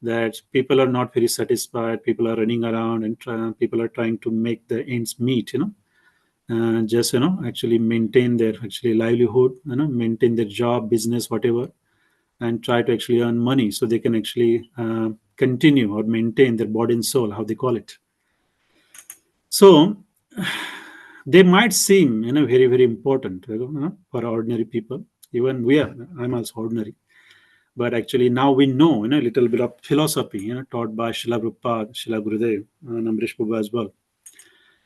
that people are not very satisfied. People are running around and people are trying to make the ends meet, just, actually maintain their actually livelihood, maintain their job, business, whatever, and try to actually earn money so they can actually continue or maintain their body and soul, how they call it. So they might seem, very, very important, for ordinary people. Even I'm also ordinary. But actually now we know, a little bit of philosophy, taught by Srila Prabhupada, Srila Gurudev, and Amrish Prabhu as well.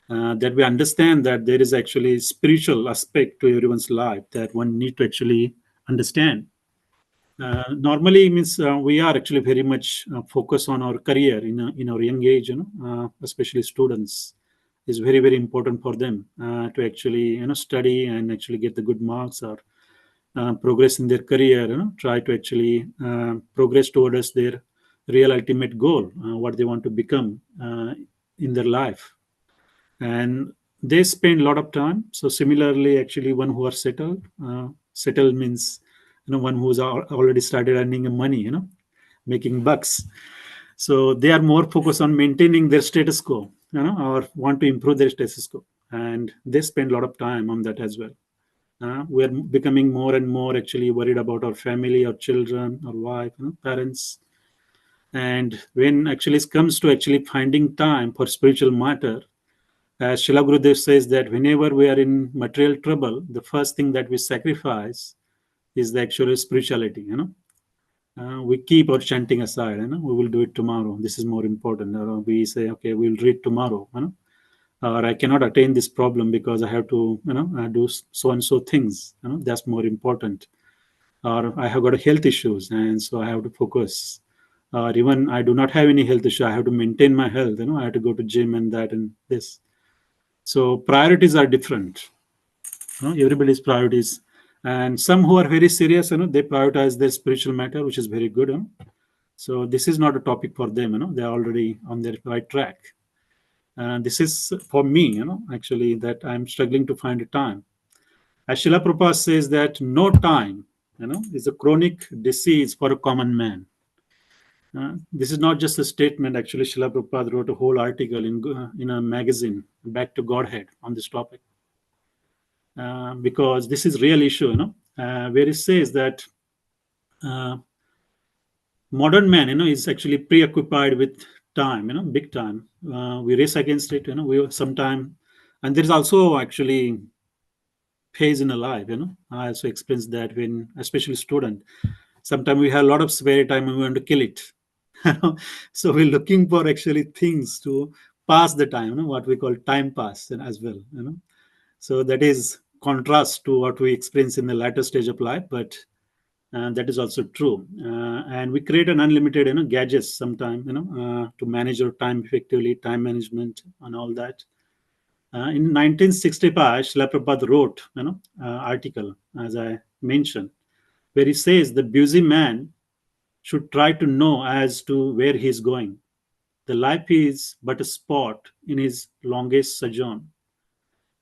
That we understand that there is actually spiritual aspect to everyone's life that one need to actually understand. Normally means we are actually very much focused on our career in our young age, especially students. Is very, very important for them to actually study and actually get the good marks or progress in their career, try to actually progress towards their real ultimate goal, what they want to become in their life. And they spend a lot of time. So similarly, actually, one who are settled means, one who's already started earning money, making bucks. So they are more focused on maintaining their status quo, or want to improve their status quo. And they spend a lot of time on that as well. We're becoming more and more actually worried about our family, our children, our wife, parents. And when actually it comes to actually finding time for spiritual matter, as Srila Gurudev says that whenever we are in material trouble, the first thing that we sacrifice is the actual spirituality, we keep our chanting aside, we will do it tomorrow. This is more important. Or we say, okay, we'll read tomorrow, or I cannot attain this problem because I have to, do so and so things, that's more important. Or I have got health issues and so I have to focus. Or even I do not have any health issue, I have to maintain my health, I have to go to gym and that and this. So priorities are different. Everybody's priorities. And some who are very serious, they prioritize their spiritual matter, which is very good. So this is not a topic for them, they're already on their right track. And this is for me, actually, that I'm struggling to find a time. As Srila Prabhupada says that no time, is a chronic disease for a common man. This is not just a statement. Actually, Srila Prabhupada wrote a whole article in a magazine, Back to Godhead, on this topic. Because this is real issue, where it says that modern man, is actually preoccupied with time, big time. We race against it, we sometime, and there is also actually phase in a life, I also experienced that when, especially student, sometimes we have a lot of spare time and we want to kill it. So we're looking for actually things to pass the time, what we call time pass as well, so that is contrast to what we experience in the latter stage of life, but that is also true. And we create an unlimited, gadgets sometime, to manage our time effectively, time management and all that. In 1965, Srila Prabhupada wrote, article, as I mentioned, where he says the busy man should try to know as to where he is going. The life is but a spot in his longest sojourn.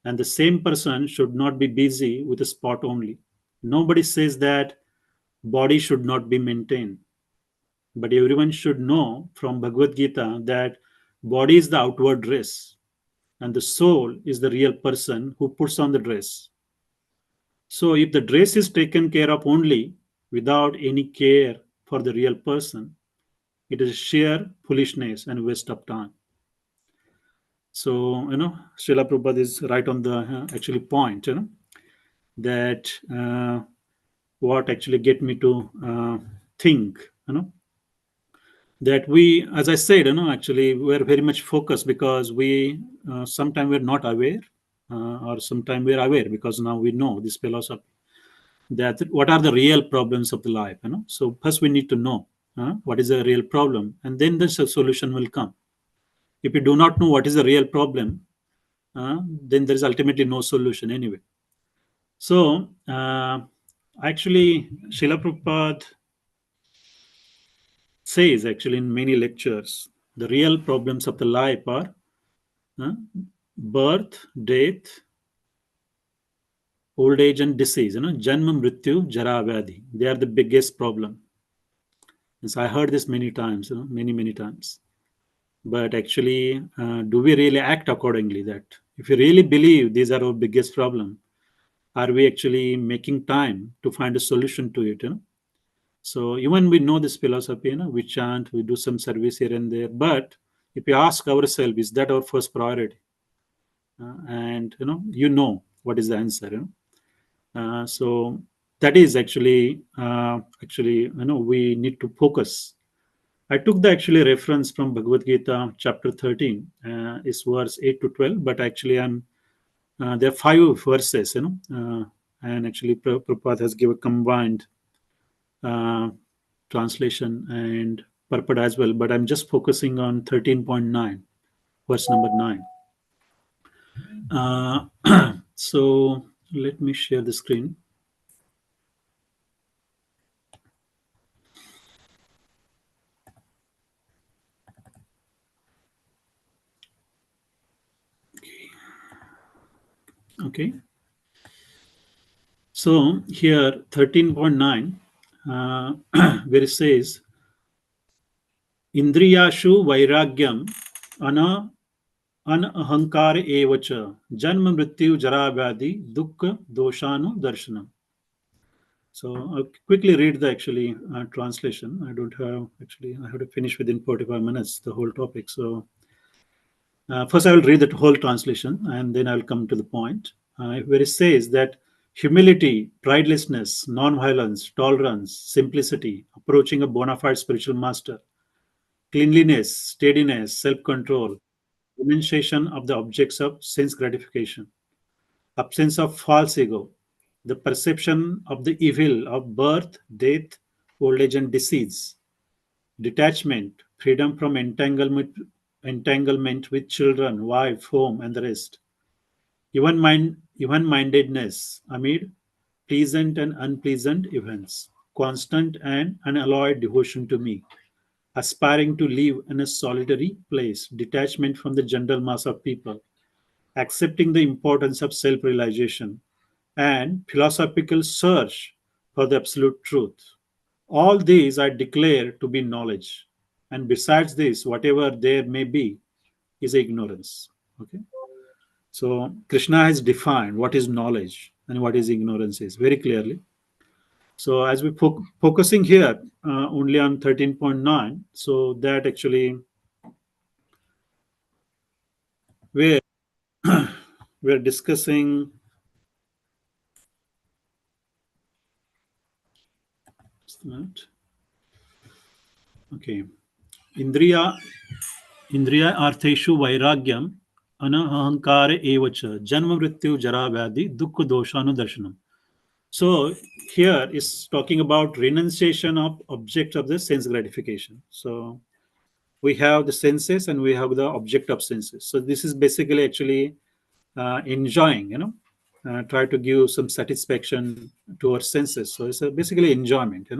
And the same person should not be busy with a spot only. Nobody says that body should not be maintained. But everyone should know from Bhagavad Gita that body is the outward dress and the soul is the real person who puts on the dress. So if the dress is taken care of only without any care for the real person, it is sheer foolishness and waste of time. So, Srila Prabhupada is right on the actually point, that what actually get me to think, that we, as I said, actually we're very much focused because we sometimes we're not aware, or sometimes we're aware because now we know this philosophy that what are the real problems of the life. So first we need to know what is the real problem, and then the solution will come. If you do not know what is the real problem, then there is ultimately no solution anyway. So actually, Srila Prabhupada says actually in many lectures, the real problems of the life are birth, death, old age and disease, Janma, Mrityu, Jara, Vyadhi. They are the biggest problem. And so I heard this many times, many times. But actually, do we really act accordingly? That if you really believe these are our biggest problem, are we actually making time to find a solution to it? So even we know this philosophy, we chant, we do some service here and there, but if we ask ourselves, is that our first priority? And what is the answer? So that is actually we need to focus. I took the actually reference from Bhagavad Gita chapter 13, is verse 8 to 12, but actually there are five verses, and actually Prabhupada has given combined uh, translation and purport as well, but I'm just focusing on 13.9, verse number 9. So let me share the screen. Okay. So here 13.9, where it says, Indriyashu vairagyam ana अनअहंकार एव च जन्म मृत्यु जरा व्याधि दुख दोषानु darshanam. So I'll quickly read the actually translation. I don't have actually, I have to finish within 45 minutes the whole topic. So first I will read the whole translation and then I'll come to the point where it says that humility, pridelessness, non-violence, tolerance, simplicity, approaching a bona fide spiritual master, cleanliness, steadiness, self-control, renunciation of the objects of sense gratification, absence of false ego, the perception of the evil of birth, death, old age, and disease, detachment, freedom from entanglement with children, wife, home, and the rest, even mindedness amid pleasant and unpleasant events, constant and unalloyed devotion to me, aspiring to live in a solitary place, detachment from the general mass of people, accepting the importance of self realization, and philosophical search for the absolute truth. All these I declare to be knowledge. And besides this, whatever there may be is ignorance. Okay. So Krishna has defined what is knowledge and what is ignorance is very clearly. So as we focusing here only on 13.9, so that actually where we're discussing okay, Indriya Indriya artheshu vairagyam anahangkara evacha janma mrityu jara vyadhi dukkha doshanu darshanam. So here is talking about renunciation of object of the sense gratification. So we have the senses and we have the object of senses. So this is basically actually enjoying, try to give some satisfaction to our senses. So it's basically enjoyment,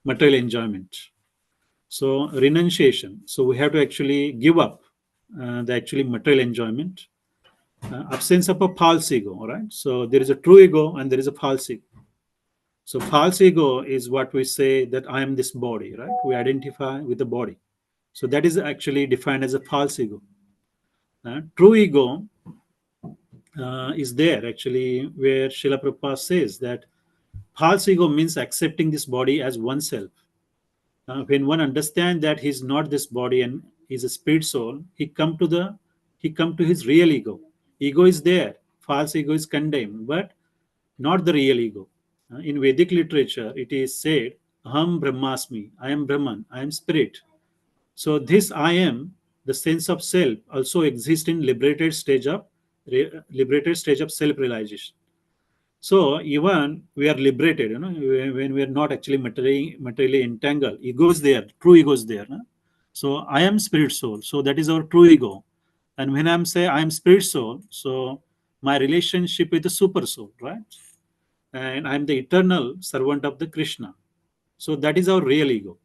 material enjoyment. So renunciation. So we have to actually give up the actually material enjoyment. Absence of a false ego. All right. So there is a true ego and there is a false ego. So false ego is what we say that I am this body. Right. We identify with the body. So that is actually defined as a false ego. True ego is there actually where Srila Prabhupada says that false ego means accepting this body as oneself. When one understands that he's not this body and is a spirit soul, he come to his real ego. Ego is there, false ego is condemned, but not the real ego. In Vedic literature, it is said, "Aham Brahmasmi," I am Brahman, I am spirit. So this I am, the sense of self, also exists in liberated stage of self-realization. So even we are liberated, when we are not actually materially entangled. Ego is there, true ego is there. So I am spirit soul. So that is our true ego. And when I'm say I am spirit soul, so my relationship with the super soul, right? And I'm the eternal servant of the Krishna. So that is our real ego.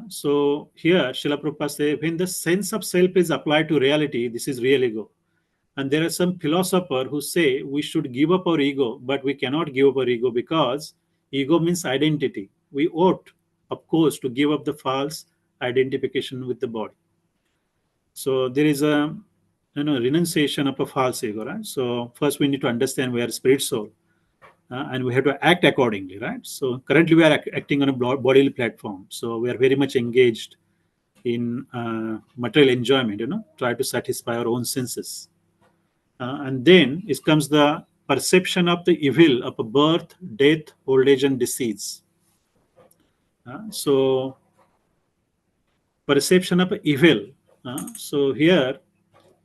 So here, Srila Prabhupada says, when the sense of self is applied to reality, this is real ego. And there are some philosophers who say we should give up our ego, but we cannot give up our ego because ego means identity. We ought. of course, to give up the false identification with the body. So there is a renunciation of a false ego, right? So first we need to understand we are spirit soul, and we have to act accordingly, right? So currently we are acting on a bodily platform, so we are very much engaged in material enjoyment, try to satisfy our own senses. And then it comes the perception of the evil of a birth, death, old age, and disease. So perception of evil. So here,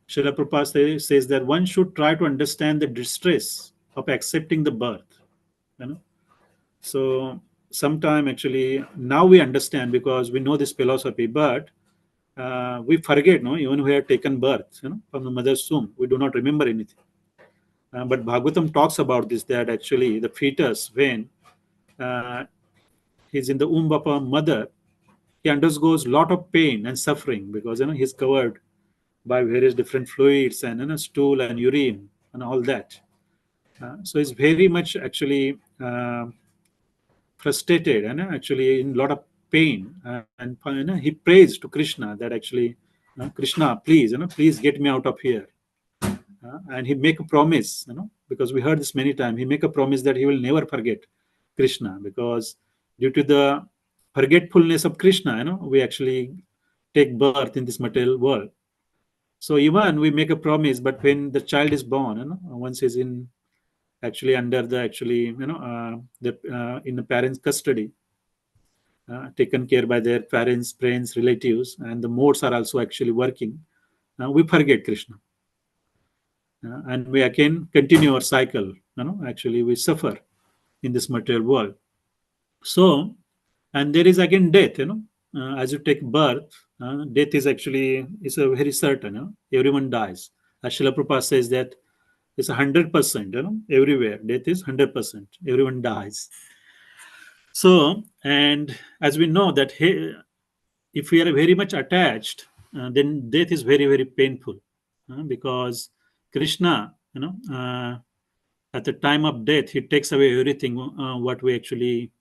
Srila Prabhupada says that one should try to understand the distress of accepting the birth. You know? So sometime actually now we understand because we know this philosophy, but we forget, no, even we have taken birth, from the mother's womb, we do not remember anything. But Bhagavatam talks about this, that actually the fetus, when uh, he's in the womb of a mother, he undergoes a lot of pain and suffering because he's covered by various different fluids and stool and urine and all that. So he's very much actually frustrated and actually in a lot of pain. And he prays to Krishna that actually, Krishna, please, please get me out of here. And he make a promise, because we heard this many times. He make a promise that he will never forget Krishna, because due to the forgetfulness of Krishna, we actually take birth in this material world. So even we make a promise, but when the child is born, once he's in actually under the actually in the parents' custody, taken care by their parents, friends, relatives, and the modes are also actually working. We forget Krishna. And we again continue our cycle. Actually, we suffer in this material world. So, and there is again death. As you take birth, death is actually is a very certain. Everyone dies. As Srila Prabhupada says that it's 100%. Everywhere death is 100%. Everyone dies. So, and as we know that if we are very much attached, then death is very very painful, because Krishna, at the time of death, he takes away everything what we actually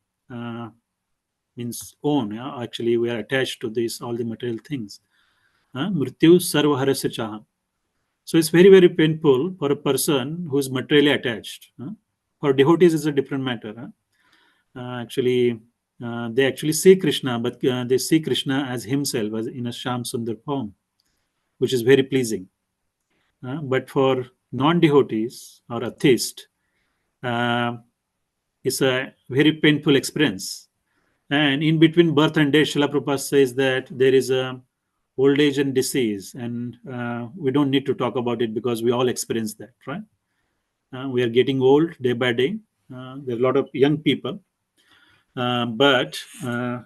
means own. Actually, we are attached to this all the material things. Mrityu sarva harasya chaha. So it's very very painful for a person who is materially attached. For devotees, it's a different matter. Actually, they actually see Krishna, but they see Krishna as himself, as in a Sham Sundar form, which is very pleasing. But for non-devotees or atheist, it's a very painful experience. And in between birth and death, Srila Prabhupada says that there is a old age and disease, and we don't need to talk about it because we all experience that, right? We are getting old day by day. There are a lot of young people, but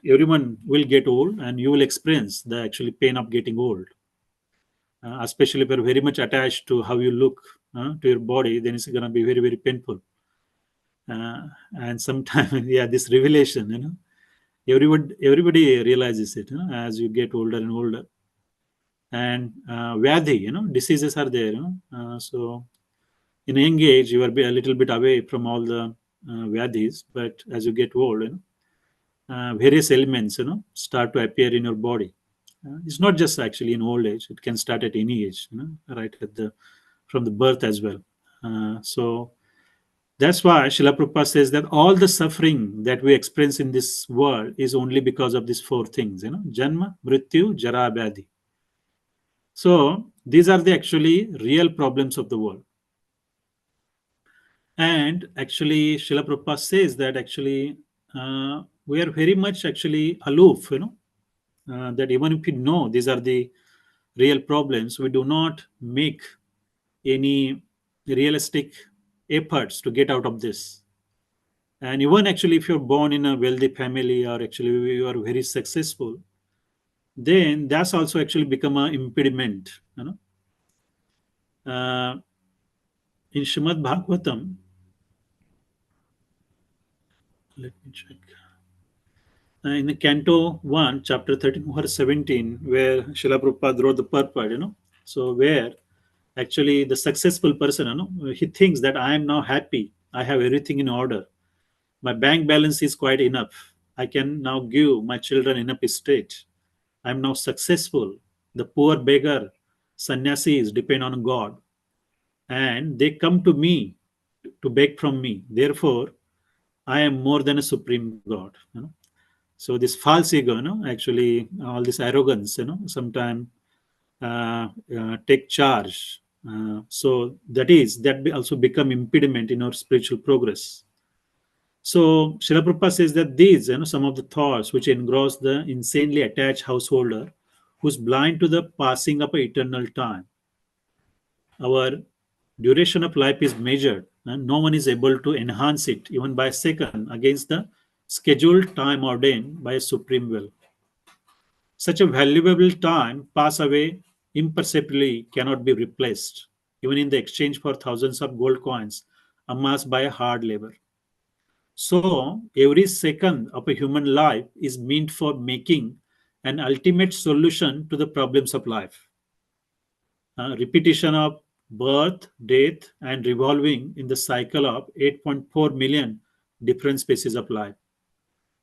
everyone will get old, and you will experience the actually pain of getting old. Especially if you're very much attached to how you look to your body, then it's going to be very very painful. And sometimes, yeah, this revelation, everybody realizes it, as you get older and older. And vyadhi, diseases are there. So in a young age, you are a little bit away from all the vyadhis, but as you get old, various elements, start to appear in your body. It's not just actually in old age; it can start at any age, right at the from the birth as well. So that's why Srila Prabhupada says that all the suffering that we experience in this world is only because of these four things, Janma, Mrityu, Jara, Vyadhi. So these are the actually real problems of the world. And actually, Srila Prabhupada says that actually we are very much actually aloof, that even if we know these are the real problems, we do not make any realistic efforts to get out of this. And even actually, if you're born in a wealthy family or actually you are very successful, then that's also actually become an impediment. In Srimad Bhagavatam, let me check. In the Canto 1, chapter 13, verse 17, where Srila Prabhupada wrote the purport, so where actually the successful person, he thinks that I am now happy, I have everything in order, my bank balance is quite enough, I can now give my children enough estate. I am now successful. The poor beggar, sannyasis depend on God, and they come to me to beg from me. Therefore, I am more than a supreme God. So this false ego, actually all this arrogance, sometimes take charge. So that also become impediment in our spiritual progress. So Srila Prabhupada says that these, some of the thoughts which engross the insanely attached householder who's blind to the passing of eternal time. Our duration of life is measured, and no one is able to enhance it even by a second against the scheduled time ordained by a supreme will. Such a valuable time pass away imperceptibly cannot be replaced, even in the exchange for thousands of gold coins amassed by a hard labor. So, every second of a human life is meant for making an ultimate solution to the problems of life. Repetition of birth, death, and revolving in the cycle of 8.4 million different species of life.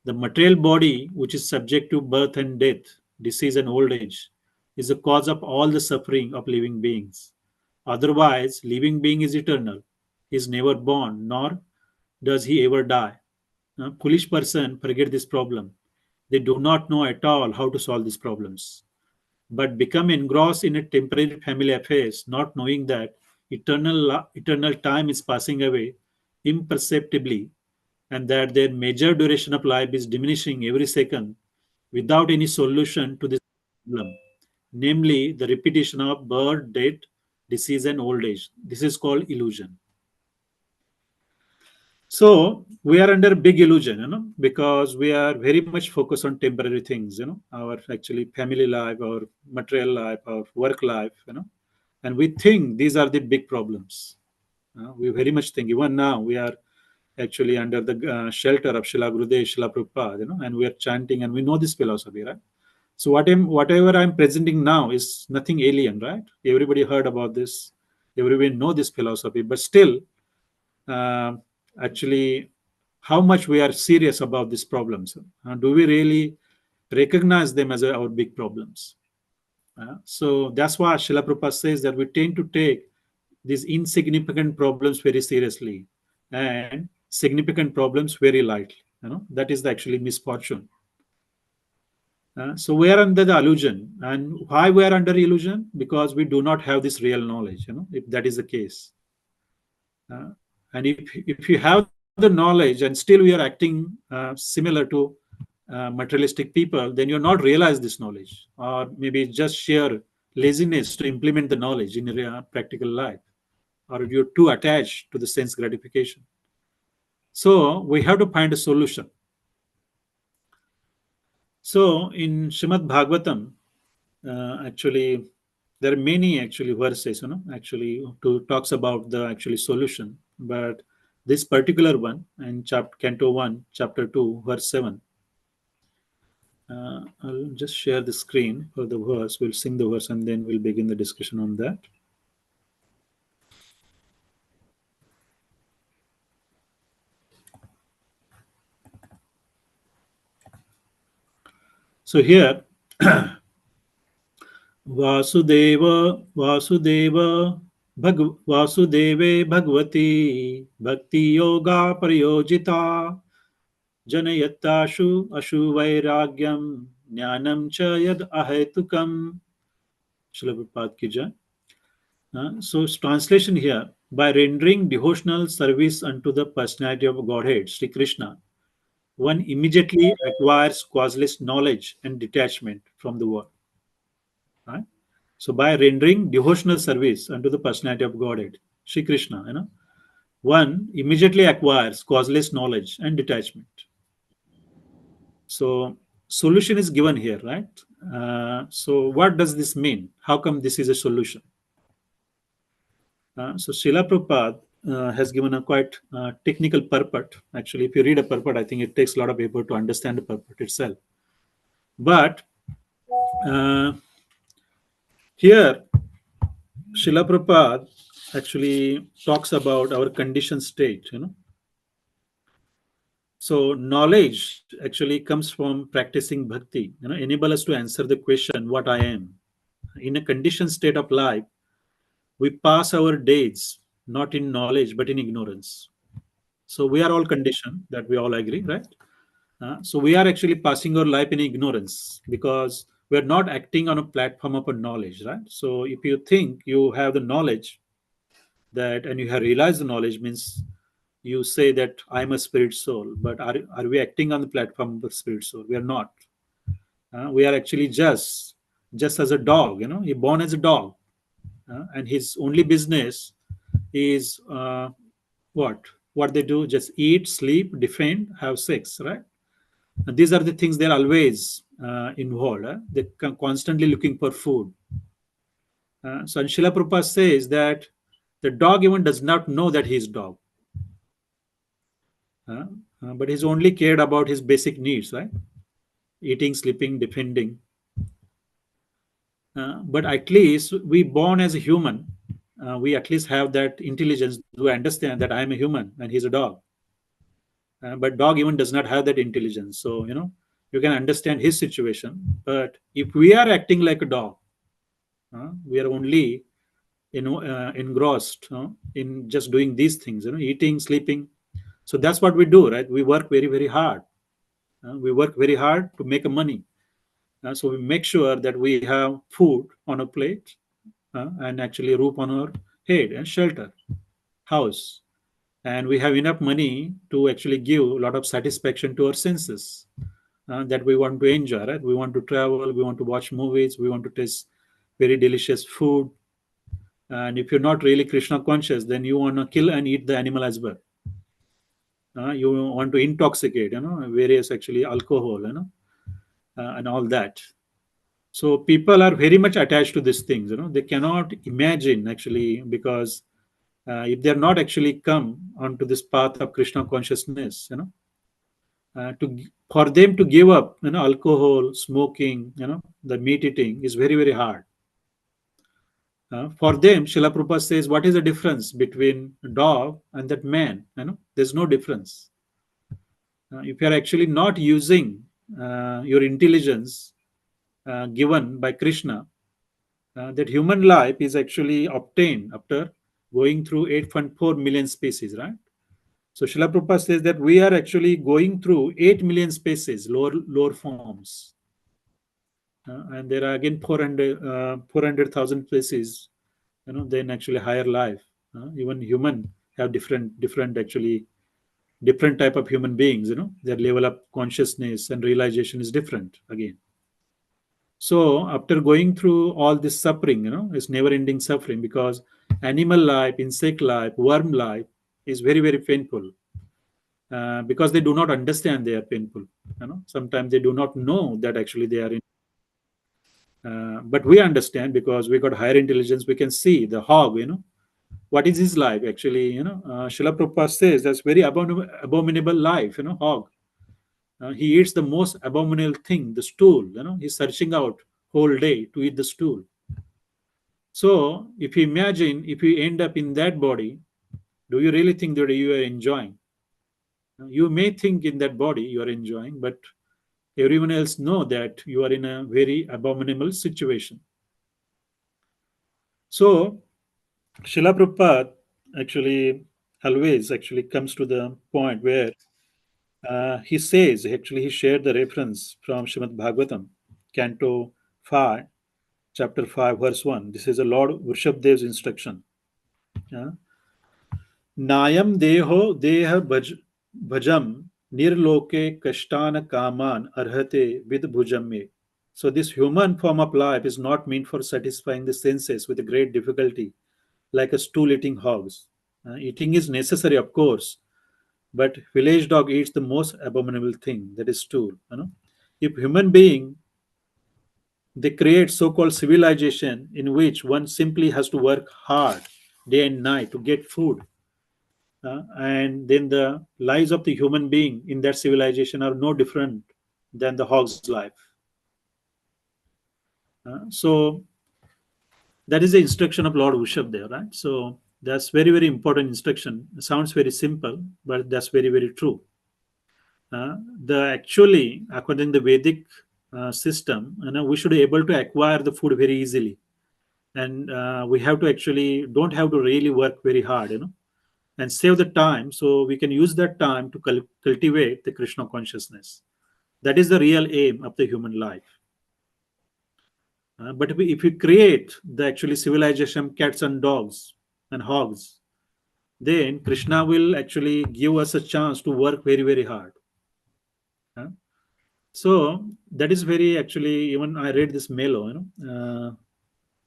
The material body, which is subject to birth and death, disease and old age, is the cause of all the suffering of living beings. Otherwise, living being is eternal. He is never born, nor does he ever die. A foolish person forget this problem. They do not know at all how to solve these problems, but become engrossed in a temporary family affairs, not knowing that eternal time is passing away imperceptibly, and that their major duration of life is diminishing every second without any solution to this problem, namely the repetition of birth, death, disease, and old age. This is called illusion. So we are under big illusion, because we are very much focused on temporary things, our actually family life, our material life, our work life, and we think these are the big problems. We very much think, even now, we are actually under the shelter of Srila Gurudev, Srila Prabhupada, and we are chanting and we know this philosophy, right? So whatever I'm presenting now is nothing alien, right? Everybody heard about this, everybody know this philosophy, but still, uh, actually, how much we are serious about these problems? Do we really recognize them as our big problems? So that's why Srila Prabhupada says that we tend to take these insignificant problems very seriously and significant problems very lightly. That is the actually misfortune. So we are under the illusion, and why we are under illusion? Because we do not have this real knowledge. If that is the case, uh, and if you have the knowledge and still we are acting similar to materialistic people, then you're not realize this knowledge, or maybe just sheer laziness to implement the knowledge in your practical life, or you're too attached to the sense gratification. So we have to find a solution. So in Srimad Bhagavatam, actually, there are many actually verses, actually to talks about the actually solution. But this particular one in chapter Canto 1, chapter 2, verse 7. I'll just share the screen for the verse. We'll sing the verse and then we'll begin the discussion on that. So here, Vasudeva, Vasudeva, Vasudeve Bhagavati, Bhakti Yoga Pariyojita, Janayatashu Ashu Vairagyam, Jnanam Cha Yad Ahetukam. Srila Prabhupada ki jai. So, translation here, by rendering devotional service unto the personality of Godhead, Sri Krishna, one immediately acquires causeless knowledge and detachment from the world. Right? So, by rendering devotional service unto the personality of Godhead, Sri Krishna, one immediately acquires causeless knowledge and detachment. So, solution is given here, right? So, what does this mean? How come this is a solution? So Srila Prabhupada has given a quite technical purport. Actually, if you read a purport, I think it takes a lot of effort to understand the purport itself. But uh, here, Srila Prabhupada actually talks about our conditioned state. So knowledge actually comes from practicing bhakti, enable us to answer the question, what I am. In a conditioned state of life, we pass our days not in knowledge but in ignorance. So we are all conditioned, that we all agree, right? So we are actually passing our life in ignorance because we are not acting on a platform of a knowledge, right? So if you think you have the knowledge that and you have realized the knowledge means you say that I'm a spirit soul, but are we acting on the platform of the spirit soul? We are not. We are actually just as a dog. He born as a dog, and his only business is what they do: just eat, sleep, defend, have sex, right? And these are the things they're always involved. They're constantly looking for food. So Srila Prabhupada says that the dog even does not know that he's dog, uh, but he's only cared about his basic needs, right? Eating, sleeping, defending. But at least we born as a human, we at least have that intelligence to understand that I'm a human and he's a dog. But dog even does not have that intelligence. So you can understand his situation. But if we are acting like a dog, we are only engrossed in just doing these things, eating, sleeping. So that's what we do, right? We work very very hard. We work very hard to make a money. So we make sure that we have food on a plate, and actually a roof on our head and shelter, house, and we have enough money to actually give a lot of satisfaction to our senses, that we want to enjoy, right? We want to travel, we want to watch movies, we want to taste very delicious food. And if you're not really Krishna conscious, then you want to kill and eat the animal as well. You want to intoxicate, various actually alcohol, and all that. So people are very much attached to these things. They cannot imagine actually, because if they're not actually come onto this path of Krishna consciousness, for them to give up, alcohol, smoking, the meat eating is very very hard. For them, Srila Prabhupada says, what is the difference between a dog and that man? There's no difference. If you're actually not using your intelligence given by Krishna, that human life is actually obtained after going through 8.4 million species, right? So Srila Prabhupada says that we are actually going through 8 million species, lower forms. And there are again 400,000 species, then actually higher life. Even human have different actually different type of human beings. Their level of consciousness and realization is different again. So after going through all this suffering, it's never ending suffering, because animal life, insect life, worm life is very very painful, because they do not understand they are painful. Sometimes they do not know that actually they are in. But we understand because we got higher intelligence. We can see the hog. What is his life actually? Srila Prabhupada says that's very abominable life. Hog. He eats the most abominable thing, the stool. He's searching out whole day to eat the stool. So if you imagine, if you end up in that body, do you really think that you are enjoying? You may think in that body you are enjoying, but everyone else know that you are in a very abominable situation. So Srila Prabhupada actually always actually comes to the point where he says, actually he shared the reference from Srimad Bhagavatam, Canto 5, Chapter 5, Verse 1. This is a Lord Vrishabdev's instruction. Uh, Nayam deho deha bhajam nirloke kashtana kaman arhate vid bhujam. So this human form of life is not meant for satisfying the senses with a great difficulty, like a stool eating hogs. Eating is necessary, of course, but village dog eats the most abominable thing, that is stool. If human being, they create so-called civilization in which one simply has to work hard day and night to get food, and then the lives of the human being in that civilization are no different than the hog's life. So that is the instruction of Lord Ushav there, right? So that's very very important instruction. It sounds very simple, but that's very very true. The actually, according to the Vedic system, we should be able to acquire the food very easily, and we have to actually don't have to really work very hard, and save the time, so we can use that time to cultivate the Krishna consciousness. That is the real aim of the human life. But if we create the actually civilization cats and dogs and hogs, then Krishna will actually give us a chance to work very very hard. uh, so that is very actually, even I read this melo,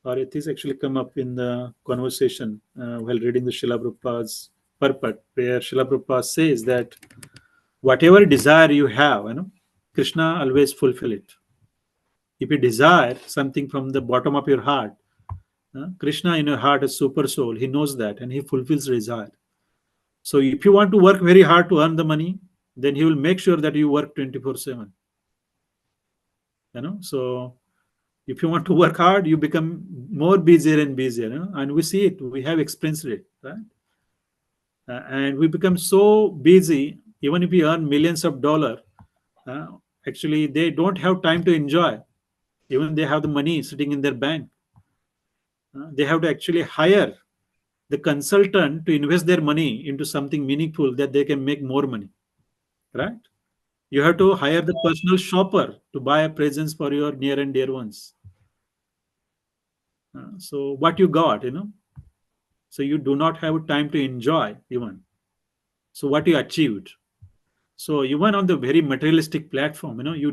or it is actually come up in the conversation while reading the Srila Prabhupada's purport, where Srila Prabhupada says that whatever desire you have, Krishna always fulfill it. If you desire something from the bottom of your heart, Krishna in your heart is super soul. He knows that and he fulfills the desire. So if you want to work very hard to earn the money, then he will make sure that you work 24/7. So if you want to work hard, you become more busier and busier, and we see it. We have experienced it, right? And we become so busy, even if we earn millions of dollars. Uh, Actually, they don't have time to enjoy. Even they have the money sitting in their bank. They have to actually hire the consultant to invest their money into something meaningful that they can make more money, right? You have to hire the personal shopper to buy a presents for your near and dear ones. So what you got, so you do not have time to enjoy even. So what you achieved. So even on the very materialistic platform, you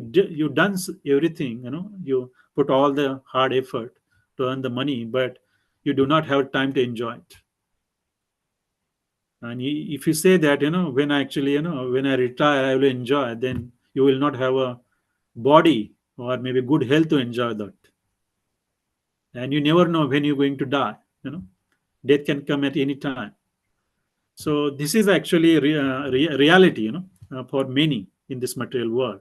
done everything, you put all the hard effort to earn the money, but you do not have time to enjoy it. And if you say that, when I actually, when I retire, I will enjoy, then you will not have a body or maybe good health to enjoy that. And you never know when you're going to die. Death can come at any time. So this is actually reality, for many in this material world.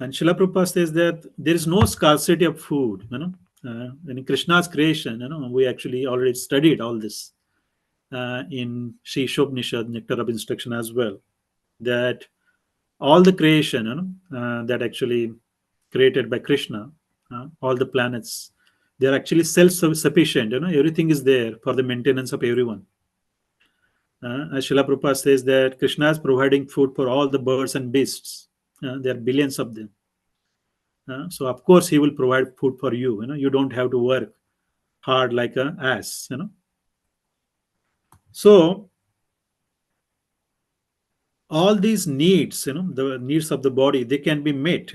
And Srila Prabhupada says that there is no scarcity of food. In Krishna's creation, we actually already studied all this in Sri Shobnishad, Nectar of Instruction as well. That all the creation, that actually created by Krishna, all the planets, they are actually self-sufficient. Everything is there for the maintenance of everyone. As Srila Prabhupada says that Krishna is providing food for all the birds and beasts. There are billions of them. So of course he will provide food for you. You don't have to work hard like an ass. So all these needs, the needs of the body, they can be met.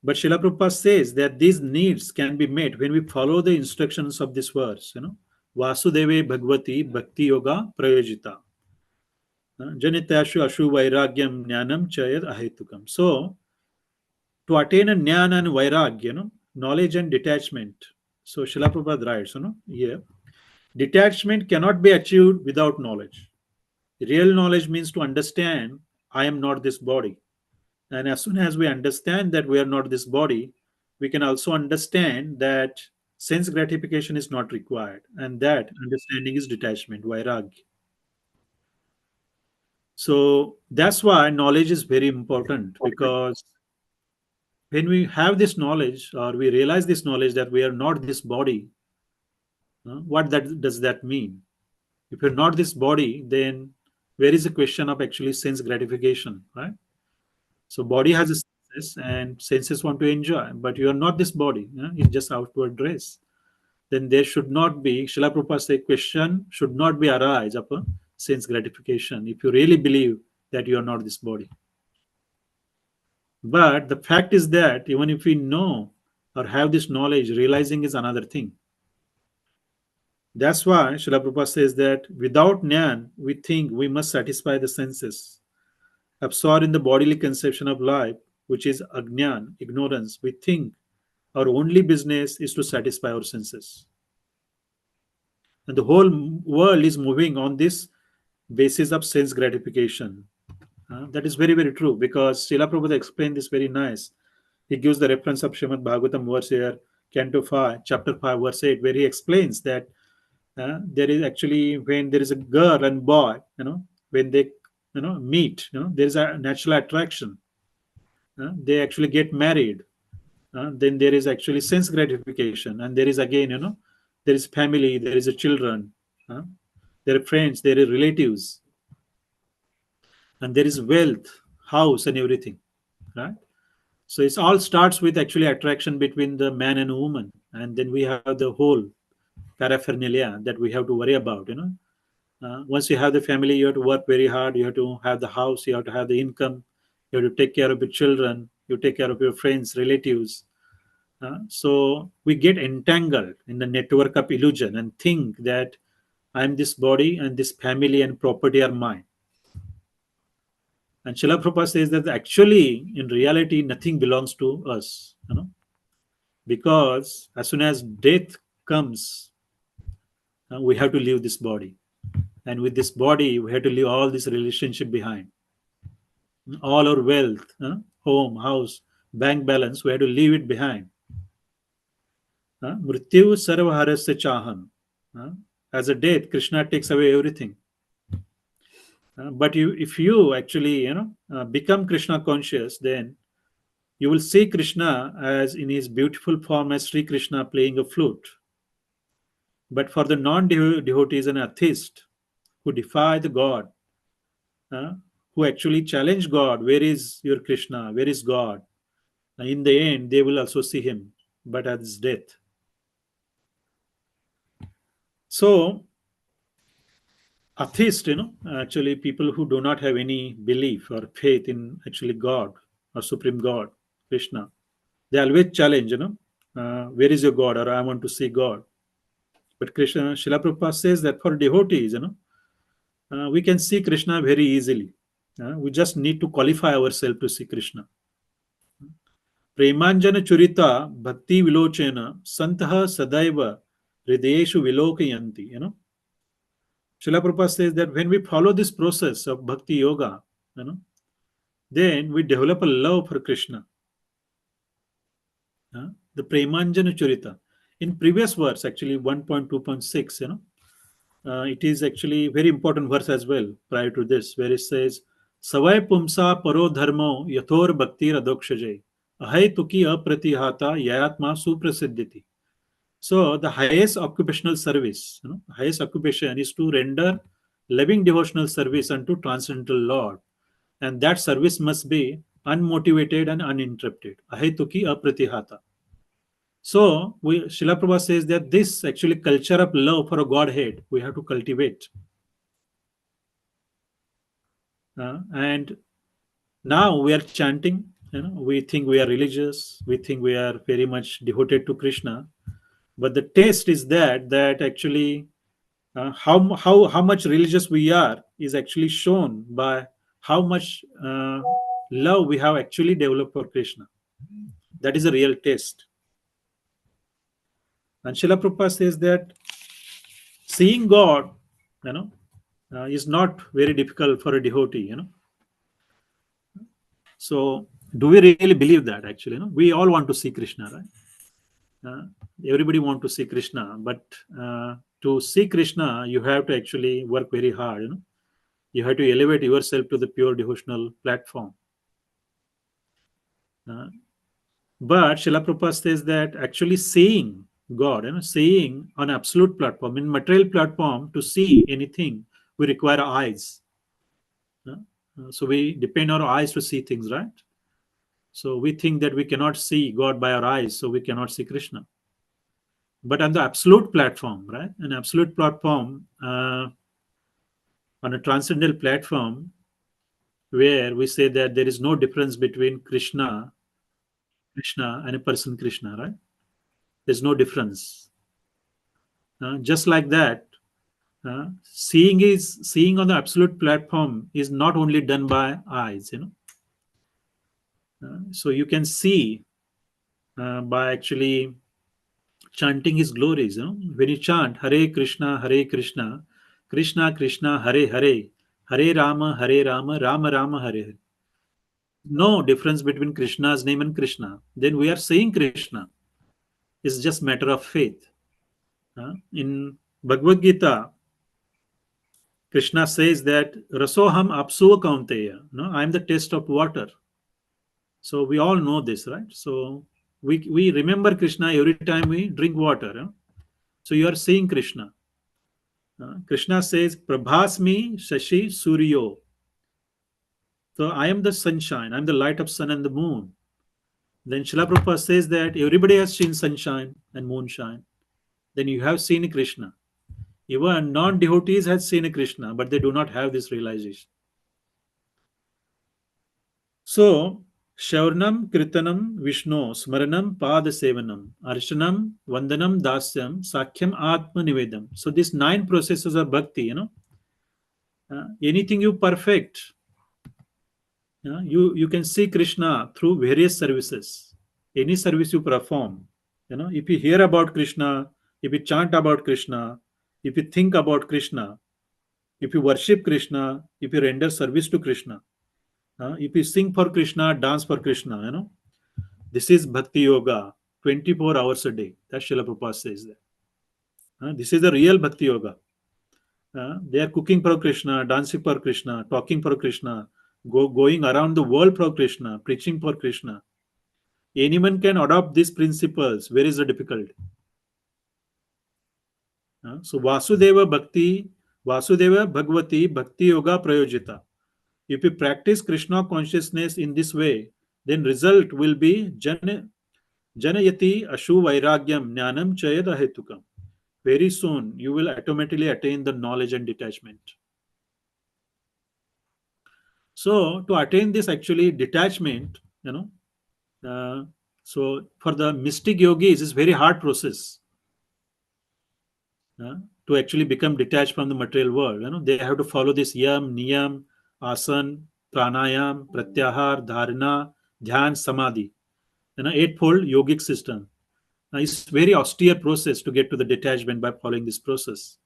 But Srila Prabhupada says that these needs can be met when we follow the instructions of this verse. Vasudeve Bhagavati Bhakti Yoga Prayojita. Janitashu Ashu Vairagyam Jnanam Chayad Ahetukam. So to attain a jnana and vairagya, knowledge and detachment. So Srila Prabhupada writes, here, detachment cannot be achieved without knowledge. Real knowledge means to understand I am not this body. And as soon as we understand that we are not this body, we can also understand that sense gratification is not required. And that understanding is detachment, vairagya. So that's why knowledge is very important, because when we have this knowledge or we realize this knowledge that we are not this body, what that does that mean? If you're not this body, then where is the question of actually sense gratification, right? So body has a senses and senses want to enjoy, but you are not this body. It's just outward dress. Then there should not be, Srila Prabhupada say, question should not be arise upon sense gratification if you really believe that you are not this body. But the fact is that even if we know or have this knowledge, realizing is another thing. That's why Srila Prabhupada says that without Jnana, we think we must satisfy the senses. Absorbed in the bodily conception of life, which is ajnan, ignorance, we think our only business is to satisfy our senses. And the whole world is moving on this basis of sense gratification. That is very, very true, because Srila Prabhupada explained this very nice. He gives the reference of Srimad Bhagavatam verse here, Canto 5, Chapter 5, verse 8, where he explains that there is actually, when there is a girl and boy, when they meet. There is a natural attraction. They actually get married. Then there is actually sense gratification, and there is again, there is family, there is a children, uh, there are friends, there are relatives, and there is wealth, house, and everything, right? So it all starts with actually attraction between the man and woman, and then we have the whole paraphernalia that we have to worry about. Once you have the family, you have to work very hard. You have to have the house. You have to have the income. You have to take care of your children. You take care of your friends, relatives. So we get entangled in the network of illusion and think that I'm this body and this family and property are mine. And Srila Prabhupada says that actually, in reality, nothing belongs to us. Because as soon as death comes, we have to leave this body, and with this body, we have to leave all this relationship behind, all our wealth, home, house, bank balance. We have to leave it behind. Mrityu sarvaharasya chahan. Uh, as a death, Krishna takes away everything. But if you actually, become Krishna conscious, then you will see Krishna as in his beautiful form as Sri Krishna playing a flute. But for the non-devotees and atheists who defy the God, uh, who actually challenge God, where is your Krishna? Where is God? In the end, they will also see him, but at his death. So, atheists, actually people who do not have any belief or faith in actually God or Supreme God, Krishna, they always challenge, where is your God? Or I want to see God. But Krishna, Srila Prabhupada says that for devotees, we can see Krishna very easily. We just need to qualify ourselves to see Krishna. Premanjana churita bhakti vilochena santah sadaiva hridayeshu vilokayanti. Srila Prabhupada says that when we follow this process of bhakti yoga, then we develop a love for Krishna. The Premanjana Charita. In previous verse, actually 1.2.6, it is actually very important verse as well prior to this, where it says, Savai pumsa paro dharmo yathor bhakti adokshaje ahay tuki apratihata yayatma suprasiddhiti. So the highest occupational service, highest occupation is to render loving devotional service unto transcendental Lord, and that service must be unmotivated and uninterrupted. Ahetuki apratihata. So Srila Prabhupada says that this actually culture of love for a Godhead we have to cultivate. And now we are chanting. We think we are religious. We think we are very much devoted to Krishna. But the taste is that actually how much religious we are is actually shown by how much love we have actually developed for Krishna. That is a real test. And Srila Prabhupada says that seeing God, is not very difficult for a devotee. So, do we really believe that? Actually, we all want to see Krishna, right? Everybody want to see Krishna, but to see Krishna, you have to actually work very hard. You have to elevate yourself to the pure devotional platform. But Srila Prabhupada says that actually seeing God, seeing on absolute platform, in material platform, to see anything, we require eyes. So we depend on our eyes to see things, right? So we think that we cannot see God by our eyes, so we cannot see Krishna. But on the absolute platform, right? An absolute platform, on a transcendental platform, where we say that there is no difference between Krishna and a person Krishna, right? There's no difference. Just like that, seeing on the absolute platform is not only done by eyes. So you can see by actually chanting his glories. When you chant Hare Krishna, Krishna Krishna, Hare Hare, Hare Rama, Rama Rama, Hare Hare. No difference between Krishna's name and Krishna. Then we are saying Krishna. It's just matter of faith. In Bhagavad Gita, Krishna says that Rasoham apsuva kaunteya. No, I am the taste of water. So we all know this, right? So we remember Krishna every time we drink water. So you are seeing Krishna. Krishna says, Prabhasmi Shashi Suryo. So I am the sunshine, I'm the light of sun and the moon. Then Srila Prabhupada says that everybody has seen sunshine and moonshine. Then you have seen Krishna. Even non-devotees have seen Krishna, but they do not have this realization. So, Shaurnam Kirtanam Vishnu Smaranam Pada Sevanam Arshanam Vandanam Dasyam Sakhyam Atma Nivedam. So these 9 processes of bhakti. Anything you perfect, you can see Krishna through various services. Any service you perform, if you hear about Krishna, if you chant about Krishna, if you think about Krishna, if you worship Krishna, if you render service to Krishna, if you sing for Krishna, dance for Krishna, this is Bhakti Yoga, 24 hours a day. That Srila Prabhupada says that. This is the real Bhakti Yoga. They are cooking for Krishna, dancing for Krishna, talking for Krishna, going around the world for Krishna, preaching for Krishna. Anyone can adopt these principles. Where is the difficulty? So Vasudeva Bhagavati Bhakti Yoga Prayojita. If you practice Krishna consciousness in this way, then result will be Janayati Ashu Vairagyam Jnanam Chayada Hetukam. Very soon you will automatically attain the knowledge and detachment. So to attain this actually detachment, so for the mystic yogis, it's very hard process to actually become detached from the material world. They have to follow this yam, niyam, asan, pranayam, pratyahar, dharana, dhyan, samadhi. Eightfold yogic system. It's very austere process to get to the detachment by following this process.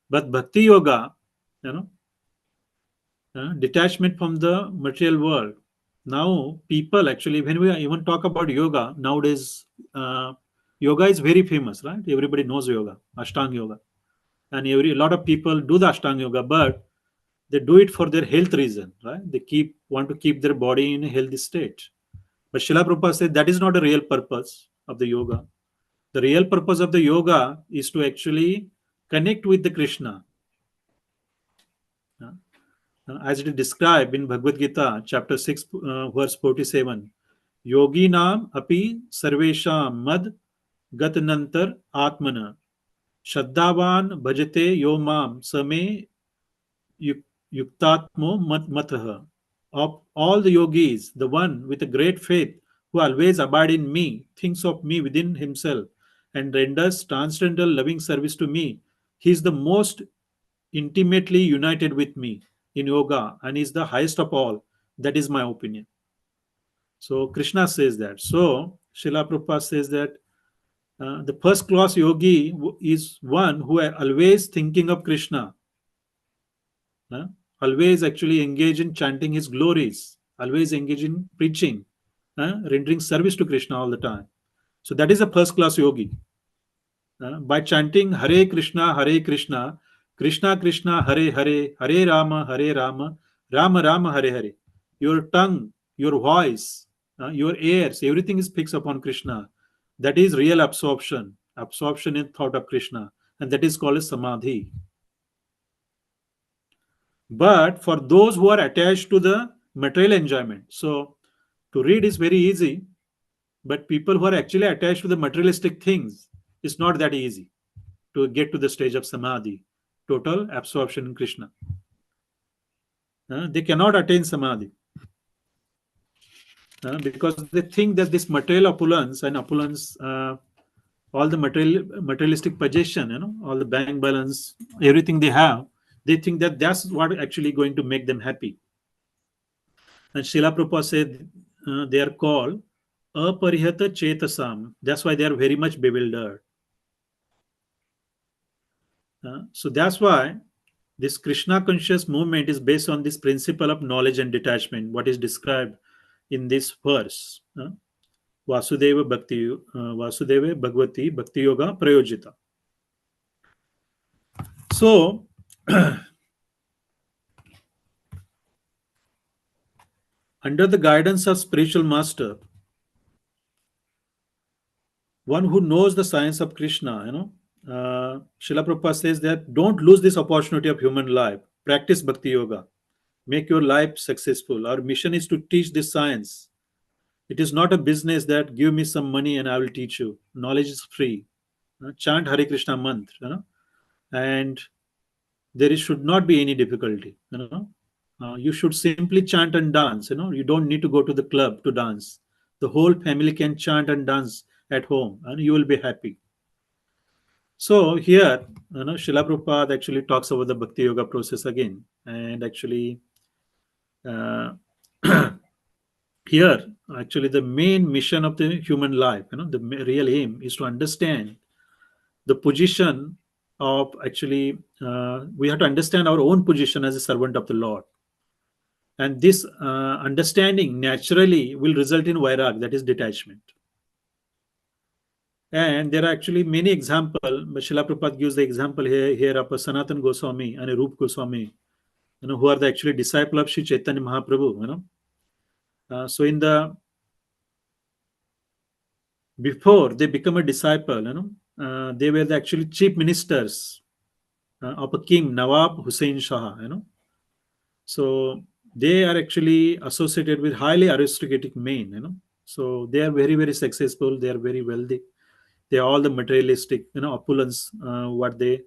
But bhakti yoga, you know, detachment from the material world. Now, people actually, when we even talk about yoga nowadays, yoga is very famous, right? Everybody knows yoga, Ashtanga yoga, and a lot of people do the Ashtanga yoga, but they do it for their health reason, right? They want to keep their body in a healthy state. But Srila Prabhupada said that is not the real purpose of the yoga. The real purpose of the yoga is to actually connect with the Krishna. As it is described in Bhagavad Gita, chapter 6, verse 47, Yogi Nam api sarvesham mad gatanantar atmana shaddavan bhajate yo mam same yuktatmo mataha. Of all the yogis, the one with a great faith who always abide in me, thinks of me within himself, and renders transcendental loving service to me, he is the most intimately united with me in yoga and is the highest of all. That is my opinion. So Krishna says that. So Srila Prabhupada says that the first class yogi is one who are always thinking of Krishna, always actually engage in chanting his glories, always engage in preaching, rendering service to Krishna all the time. So that is a first class yogi. By chanting Hare Krishna, Krishna Krishna, Hare Hare, Hare Rama, Rama Rama, Hare Hare. Your tongue, your voice, your ears, everything is fixed upon Krishna. That is real absorption, absorption in thought of Krishna, and that is called as samadhi. But for those who are attached to the material enjoyment, so to read is very easy, but people who are actually attached to the materialistic things, it's not that easy to get to the stage of samadhi, total absorption in Krishna. They cannot attain samadhi because they think that this material opulence and opulence, all the materialistic possession, all the bank balance, everything they have, they think that that's what actually going to make them happy. And Srila Prabhupada said they are called aparihata chetasam. That's why they are very much bewildered. So that's why this Krishna conscious movement is based on this principle of knowledge and detachment, what is described in this verse. Vasudeva Bhagavati Bhakti Yoga Prayojita. So Under the guidance of spiritual master, one who knows the science of Krishna, Srila Prabhupada says that don't lose this opportunity of human life. Practice Bhakti Yoga. Make your life successful. Our mission is to teach this science. It is not a business that give me some money and I will teach you. Knowledge is free. Chant Hare Krishna mantra, and should not be any difficulty. You should simply chant and dance. You don't need to go to the club to dance. The whole family can chant and dance at home, and you will be happy. So here, Srila Prabhupada actually talks about the Bhakti Yoga process again, and actually uh, here, actually, the main mission of the human life, the real aim is to understand the position of actually we have to understand our own position as a servant of the Lord, and this understanding naturally will result in vairag, that is detachment. And there are actually many examples, but Srila Prabhupada gives the example here of a Sanatan Goswami and a Rup Goswami, who are the actually disciple of Sri Chaitanya Mahaprabhu. So in the before they become a disciple, they were the actually chief ministers of a king, Nawab Hussain Shah. So they are actually associated with highly aristocratic men. So they are very very successful. They are very wealthy. They are all the materialistic, opulence, what they,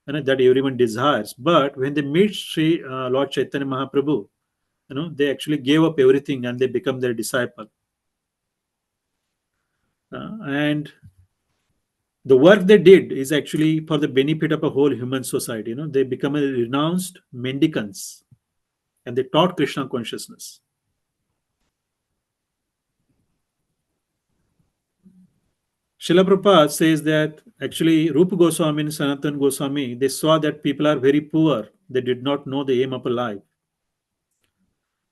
that everyone desires. But when they meet Sri Lord Chaitanya Mahaprabhu, they actually gave up everything and they become their disciple. And the work they did is actually for the benefit of a whole human society. They become a renounced mendicants and they taught Krishna consciousness. Srila Prabhupada says that actually Rupa Goswami and Sanatan Goswami, they saw that people are very poor. They did not know the aim of a life.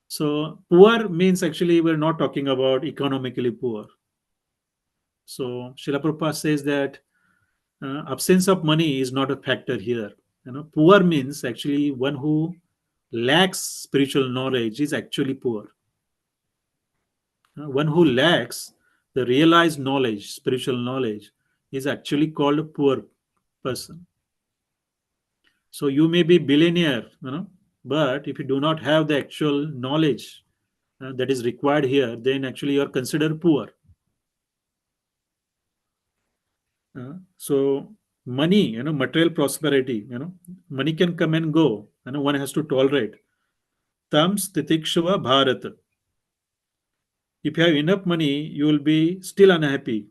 So poor means actually we're not talking about economically poor. So Srila Prabhupada says that absence of money is not a factor here. Poor means actually one who lacks spiritual knowledge is actually poor. One who lacks the realized knowledge, spiritual knowledge, is actually called a poor person. So you may be billionaire, but if you do not have the actual knowledge that is required here, then actually you are considered poor. So money, material prosperity, money can come and go. One has to tolerate. Tam stitikshava bharat. If you have enough money, you will be still unhappy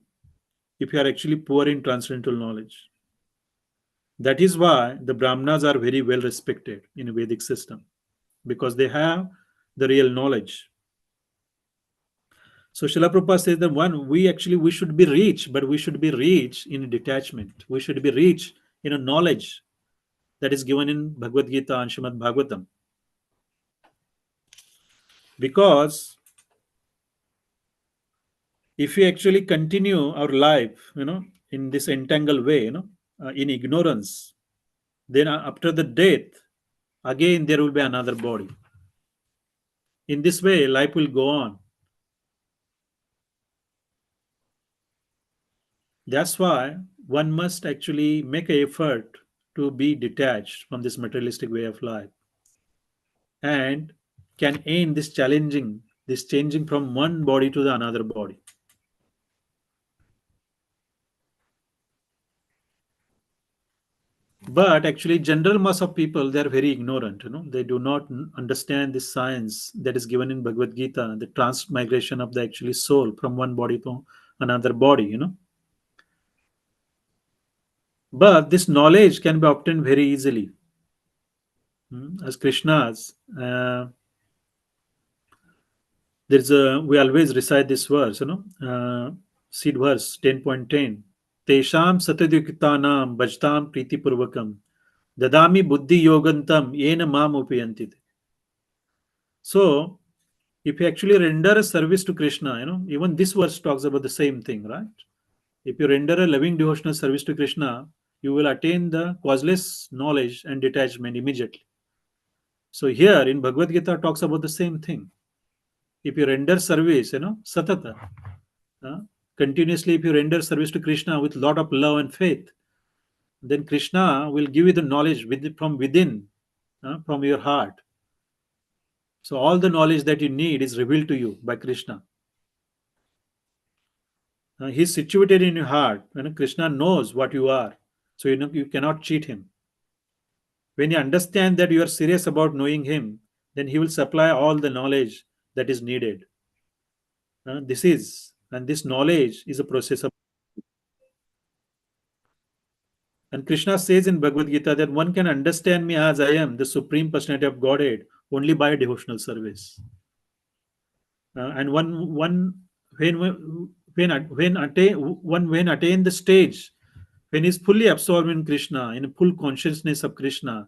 if you are actually poor in transcendental knowledge. That is why the Brahmanas are very well respected in a Vedic system, because they have the real knowledge. So Srila Prabhupada says that we should be rich, but we should be rich in detachment. We should be rich in a knowledge that is given in Bhagavad Gita and Srimad Bhagavatam. Because if we actually continue our life, in this entangled way, in ignorance, then after the death, again there will be another body. In this way, life will go on. That's why one must actually make an effort to be detached from this materialistic way of life and can end this changing from one body to the another body. But actually, general mass of people, they are very ignorant. They do not understand the science that is given in Bhagavad Gita, the transmigration of the actually soul from one body to another body. But this knowledge can be obtained very easily. As Krishna's, there's a we always recite this verse, seed verse 10.10. Tesham satadhyukitanam bhajtam priti purvakam dadami buddhi yogantam yena mam upayanti. So if you actually render a service to Krishna, even this verse talks about the same thing, right? If you render a loving devotional service to Krishna, you will attain the causeless knowledge and detachment immediately. So here in Bhagavad Gita talks about the same thing. If you render service, satata, uh, continuously, if you render service to Krishna with lot of love and faith, then Krishna will give you the knowledge from within, from your heart. So all the knowledge that you need is revealed to you by Krishna. He's situated in your heart. Krishna knows what you are, so you cannot cheat him. When you understand that you are serious about knowing him, then he will supply all the knowledge that is needed. This knowledge is a process of. And Krishna says in Bhagavad Gita that one can understand me as I am, the Supreme Personality of Godhead, only by devotional service. And one when attain the stage when he's fully absorbed in Krishna, in full consciousness of Krishna,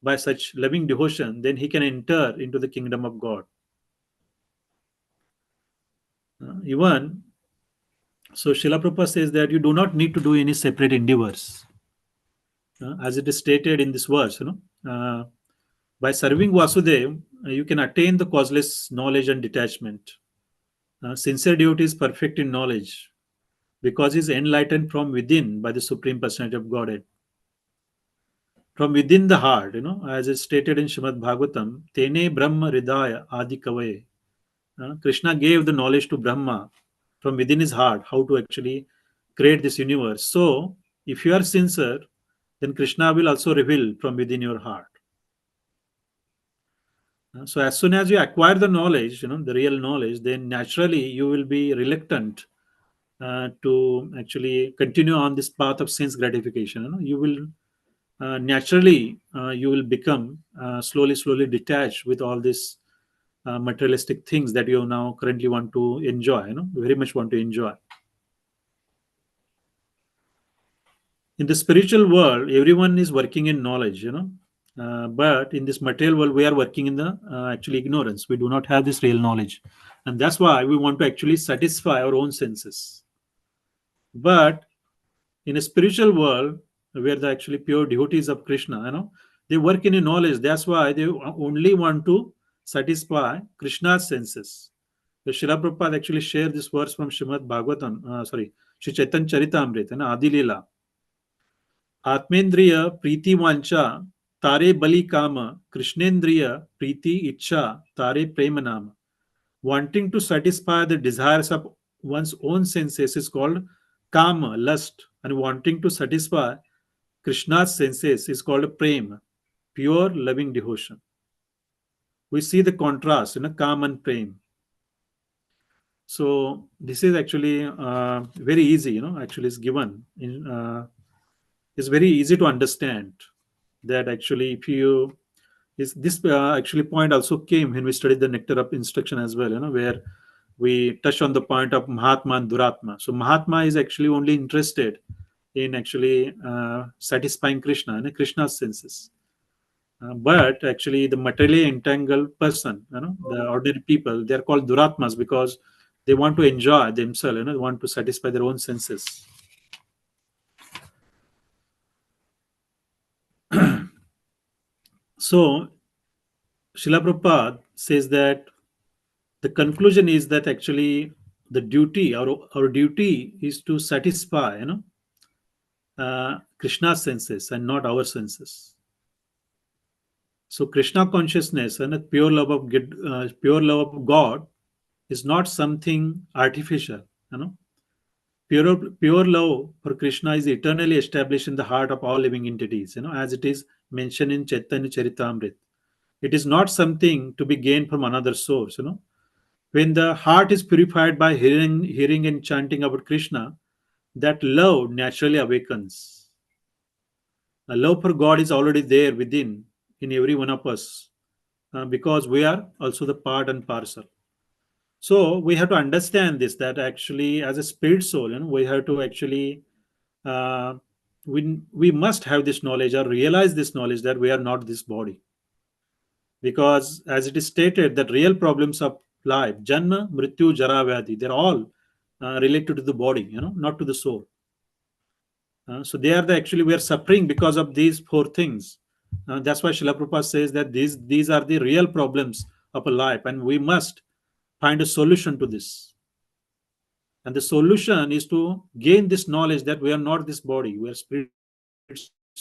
by such loving devotion, then he can enter into the kingdom of God. Even so, Srila Prabhupada says that you do not need to do any separate endeavors, as it is stated in this verse. By serving Vasudev, you can attain the causeless knowledge and detachment. Sincere devotee is perfect in knowledge because he is enlightened from within by the Supreme Personality of Godhead. From within the heart, as is stated in Srimad Bhagavatam, Tene Brahma Hridaya Adi Kavaye. Krishna gave the knowledge to Brahma from within his heart how to actually create this universe. So, if you are sincere, then Krishna will also reveal from within your heart. So, as soon as you acquire the knowledge, the real knowledge, then naturally you will be reluctant to actually continue on this path of sense gratification. You will naturally you will become slowly detached with all these materialistic things that you now currently want to enjoy, very much want to enjoy. In the spiritual world, everyone is working in knowledge, but in this material world, we are working in the actually ignorance. We do not have this real knowledge, and that's why we want to actually satisfy our own senses. But in a spiritual world, where the actually pure devotees of Krishna, they work in a knowledge. That's why they only want to satisfy Krishna's senses. The Srila Prabhupada actually shared this verse from Srimad Bhagavatam, Shri Chaitanya Charitamrita, Adi Leela. आत्मेन्द्रिय प्रीति वांछा तारे बलि काम कृष्णेन्द्रिय प्रीति इच्छा तारे प्रेम नाम. Wanting to satisfy the desires of one's own senses is called kama, lust, and wanting to satisfy Krishna's senses is called prema, pure loving devotion. We see the contrast in a kama and prema. So this is actually very easy, actually is given in. It's very easy to understand that actually if you is this actually point also came when we studied the nectar of instruction as well, where we touch on the point of Mahatma and Duratma. So Mahatma is actually only interested in actually satisfying Krishna and Krishna's senses. But actually the materially entangled person, the ordinary people, they're called Duratmas because they want to enjoy themselves, they want to satisfy their own senses. So, Srila Prabhupada says that the conclusion is that actually the duty, our duty is to satisfy, Krishna's senses and not our senses. So, Krishna consciousness and a pure love of God is not something artificial, Pure love for Krishna is eternally established in the heart of all living entities, as it is mentioned in Chaitanya Charitamrita. It is not something to be gained from another source, When the heart is purified by hearing and chanting about Krishna, that love naturally awakens. A love for God is already there within in every one of us because we are also the part and parcel. So we have to understand this, that actually as a spirit soul, we have to actually uh, we must have this knowledge or realize this knowledge that we are not this body, because as it is stated that real problems of life, janma, mrityu, jara, vyadhi, they're all related to the body, not to the soul. So they are actually we are suffering because of these four things. That's why Srila Prabhupada says that these are the real problems of a life, and we must find a solution to this. And the solution is to gain this knowledge that we are not this body, we are spirit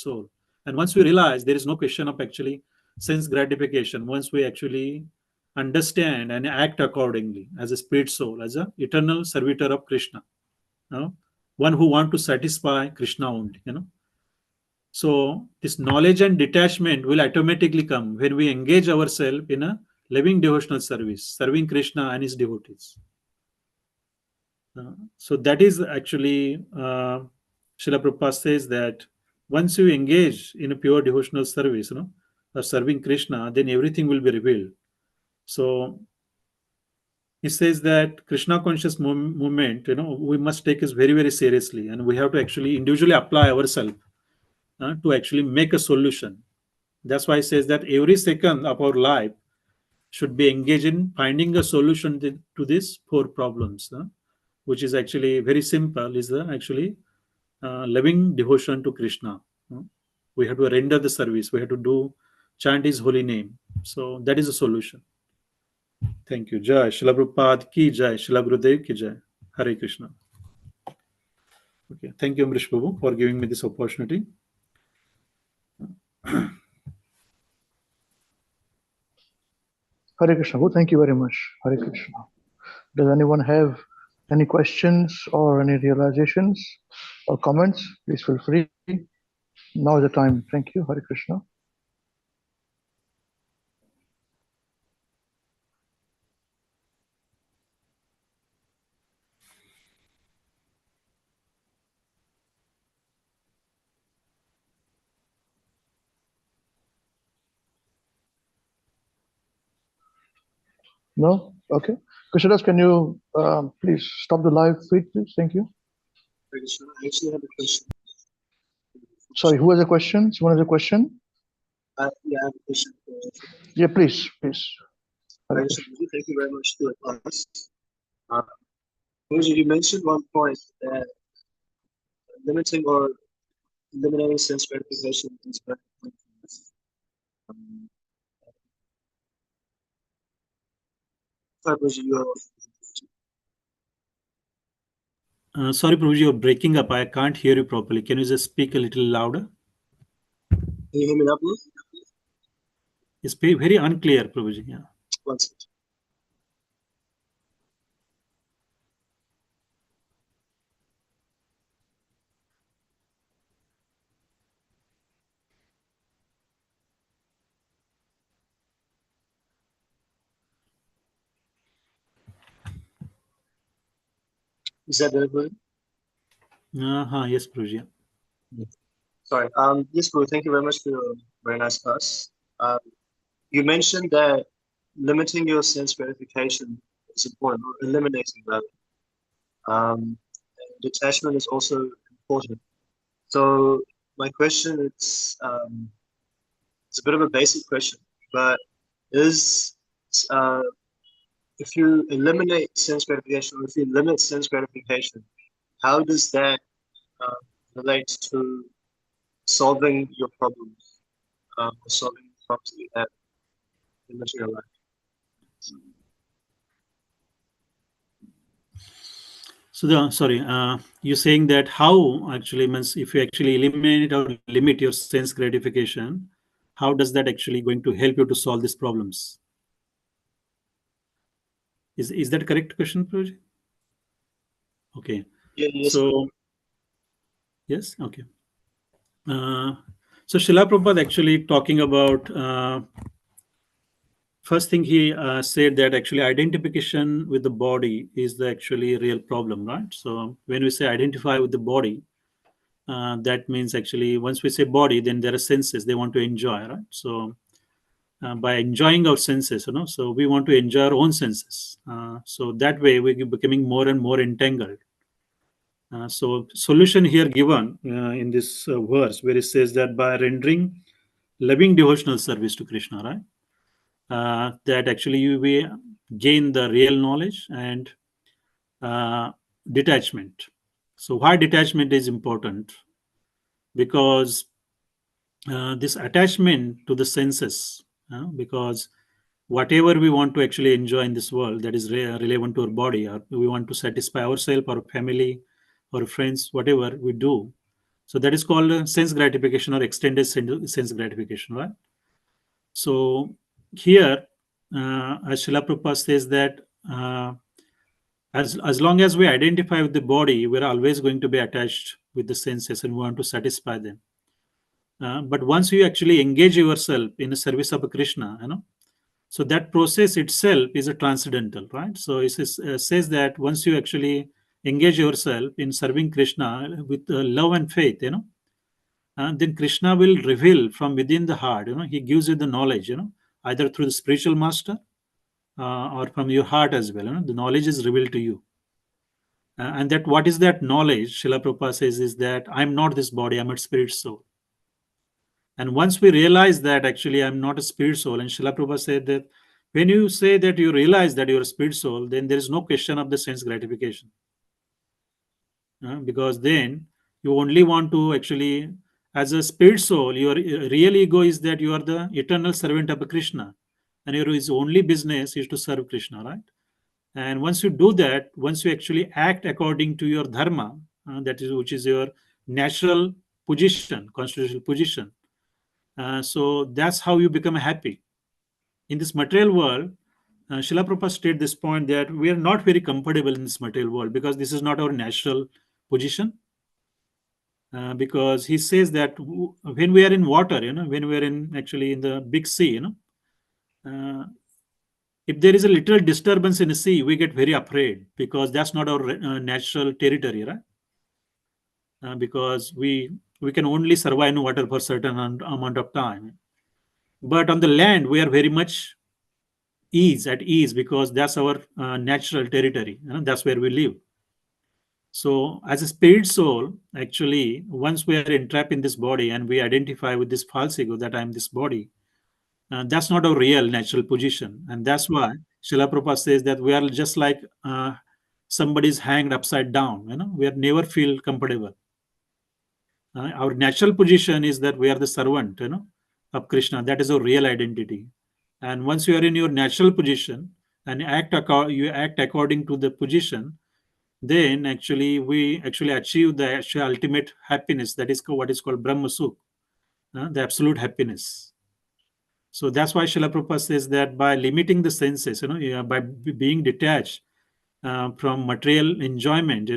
soul. And once we realize there is no question of actually sense gratification, once we actually understand and act accordingly as a spirit soul, as a eternal servitor of Krishna, you know, one who want to satisfy Krishna only, So this knowledge and detachment will automatically come when we engage ourselves in a living devotional service, serving Krishna and his devotees. So that is actually, Srila Prabhupada says that once you engage in a pure devotional service, or serving Krishna, then everything will be revealed. So he says that Krishna conscious movement, we must take it very, very seriously, and we have to actually individually apply ourselves to actually make a solution. That's why he says that every second of our life should be engaged in finding a solution to these four problems, which is actually very simple, is the actually loving devotion to Krishna. We have to render the service, we have to do chant his holy name. So that is a solution. Thank you. Jai Srila Prabhupada ki jai, Srila Gurudev ki jai. Hare Krishna. Okay, thank you, Amrish Prabhu, for giving me this opportunity. Hare Krishna. Thank you very much. Hare Krishna. Does anyone have any questions or any realizations or comments? Please feel free. Now is the time. Thank you. Hare Krishna. No? Okay. Krishnadas, can you please stop the live feed, please? Thank you. I actually have a question. Sorry, who has a question? Someone has a question? Yeah, I have a question. Yeah, please. Thank you very much for your advice. You mentioned one point that limiting or eliminating sense gratification is better than Sorry, Prabhuji, you're breaking up. I can't hear you properly. Can you just speak a little louder? Can you hear me now, please? It's very unclear, Prabhuji. Yeah. One second. Is that better? Yes, Prabhuji. Sorry. Yes, Guru, thank you very much for your very nice class. You mentioned that limiting your sense gratification is important, or eliminating rather. Detachment is also important. So my question is, it's a bit of a basic question, but is if you eliminate sense gratification, or if you limit sense gratification, how does that relate to solving your problems, or solving the problems that you have in material life? So, you're saying that how actually means if you actually eliminate or limit your sense gratification, how does that actually going to help you to solve these problems? Is that a correct question, Prabhuji? Okay. Yeah, yes. So, yes, okay. So Srila Prabhupada actually talking about first thing he said that actually identification with the body is the actually real problem, right? So when we say identify with the body, that means actually once we say body, then there are senses they want to enjoy, right? So by enjoying our senses, so we want to enjoy our own senses. So that way we're becoming more and more entangled. So solution here given in this verse where it says that by rendering loving devotional service to Krishna, right? That actually you will gain the real knowledge and detachment. So why detachment is important? Because this attachment to the senses, because whatever we want to actually enjoy in this world that is relevant to our body, or we want to satisfy ourselves, our family, or friends, whatever we do. So that is called sense gratification or extended sense gratification, right? So here, as Srila Prabhupada says that as long as we identify with the body, we're always going to be attached with the senses and we want to satisfy them. But once you actually engage yourself in the service of Krishna, so that process itself is a transcendental, right? So it says that once you actually engage yourself in serving Krishna with love and faith, then Krishna will reveal from within the heart. He gives you the knowledge, either through the spiritual master or from your heart as well. The knowledge is revealed to you. And that what is that knowledge? Srila Prabhupada says is that I'm not this body, I'm a spirit soul. And once we realize that actually I'm not a spirit soul, and Srila Prabhupada said that when you say that you realize that you're a spirit soul, then there is no question of the sense gratification. Because then you only want to actually, as a spirit soul, your real ego is that you are the eternal servant of Krishna. And your only business is to serve Krishna, right? And once you do that, once you actually act according to your dharma, which is your natural position, constitutional position, so that's how you become happy. In this material world, Srila Prabhupada stated this point that we are not very comfortable in this material world because this is not our natural position. Because he says that when we are in water, when we are in actually in the big sea, if there is a little disturbance in the sea, we get very afraid because that's not our natural territory, right? Because we can only survive in water for a certain amount of time. But on the land, we are very much at ease because that's our natural territory. That's where we live. So as a spirit soul, actually, once we are entrapped in this body and we identify with this false ego that I'm this body, that's not our real natural position. And that's why Srila Prabhupada says that we are just like somebody's hanged upside down. We are never feel comfortable. Our natural position is that we are the servant, of Krishna. That is our real identity. And once you are in your natural position and you act according to the position, then actually we actually achieve the actual ultimate happiness. That is what is called Brahma Sukh, the absolute happiness. So that's why Srila Prabhupada says that by limiting the senses, by being detached from material enjoyment,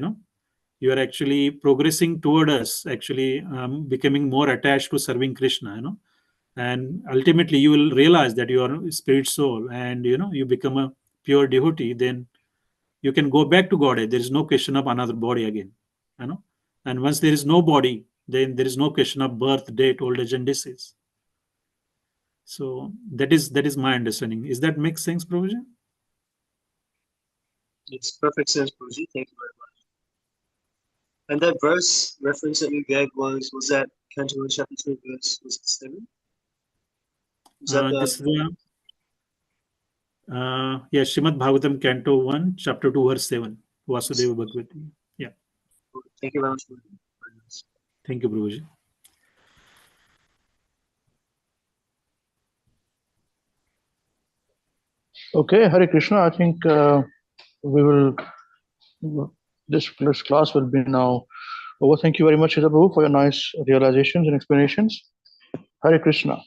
you are actually progressing toward us, actually becoming more attached to serving Krishna, and ultimately you will realize that you are a spirit soul and, you become a pure devotee. Then you can go back to Godhead. There is no question of another body again, and once there is no body, then there is no question of birth, death, old age, and disease. So that is my understanding. Is that make sense, Prabhuji? It's perfect sense, Prabhuji. Thank you very much. And that verse reference that you gave was that Canto 1, chapter 2, verse was it 7? Was that This is Srimad Bhagavatam, Canto 1, chapter 2, verse 7. Vasudeva Bhagavati. Yeah. Thank you very much, Prabhuji. Very nice. Thank you, Prabhuji. Okay, Hare Krishna. I think this class will be now over. Thank you very much, Shital Prabhu, for your nice realizations and explanations. Hare Krishna.